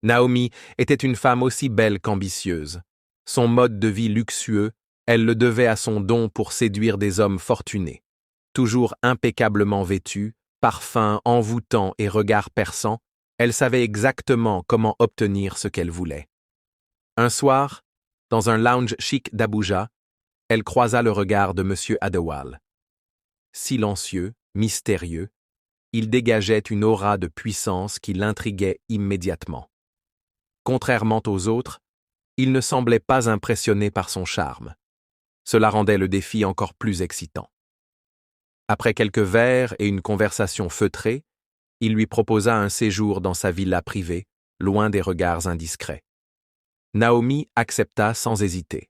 Naomi était une femme aussi belle qu'ambitieuse. Son mode de vie luxueux, elle le devait à son don pour séduire des hommes fortunés. Toujours impeccablement vêtue, parfum envoûtant et regard perçant, elle savait exactement comment obtenir ce qu'elle voulait. Un soir, dans un lounge chic d'Abuja, elle croisa le regard de M. Adewale. Silencieux, mystérieux, il dégageait une aura de puissance qui l'intriguait immédiatement. Contrairement aux autres, il ne semblait pas impressionné par son charme. Cela rendait le défi encore plus excitant. Après quelques verres et une conversation feutrée, il lui proposa un séjour dans sa villa privée, loin des regards indiscrets. Naomi accepta sans hésiter.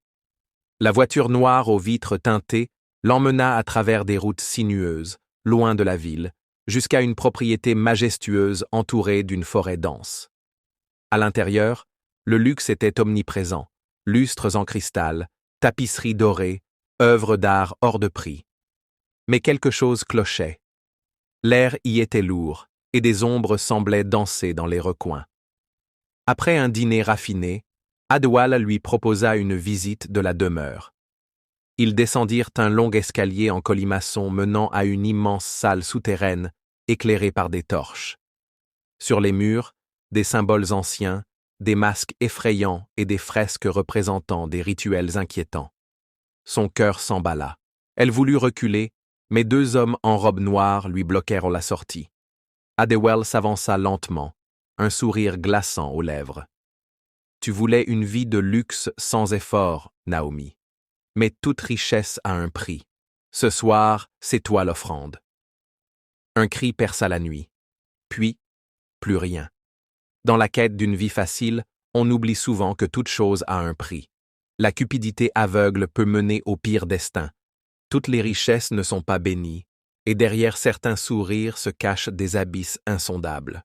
La voiture noire aux vitres teintées l'emmena à travers des routes sinueuses, loin de la ville, jusqu'à une propriété majestueuse entourée d'une forêt dense. À l'intérieur, le luxe était omniprésent, lustres en cristal, tapisseries dorées, œuvres d'art hors de prix. Mais quelque chose clochait. L'air y était lourd, et des ombres semblaient danser dans les recoins. Après un dîner raffiné, Adewale lui proposa une visite de la demeure. Ils descendirent un long escalier en colimaçon menant à une immense salle souterraine, éclairée par des torches. Sur les murs, des symboles anciens, des masques effrayants et des fresques représentant des rituels inquiétants. Son cœur s'emballa. Elle voulut reculer, mais deux hommes en robe noire lui bloquèrent la sortie. Adewale s'avança lentement, un sourire glaçant aux lèvres. « Tu voulais une vie de luxe sans effort, Naomi. Mais toute richesse a un prix. Ce soir, c'est toi l'offrande. » Un cri perça la nuit. Puis, plus rien. Dans la quête d'une vie facile, on oublie souvent que toute chose a un prix. La cupidité aveugle peut mener au pire destin. Toutes les richesses ne sont pas bénies, et derrière certains sourires se cachent des abysses insondables.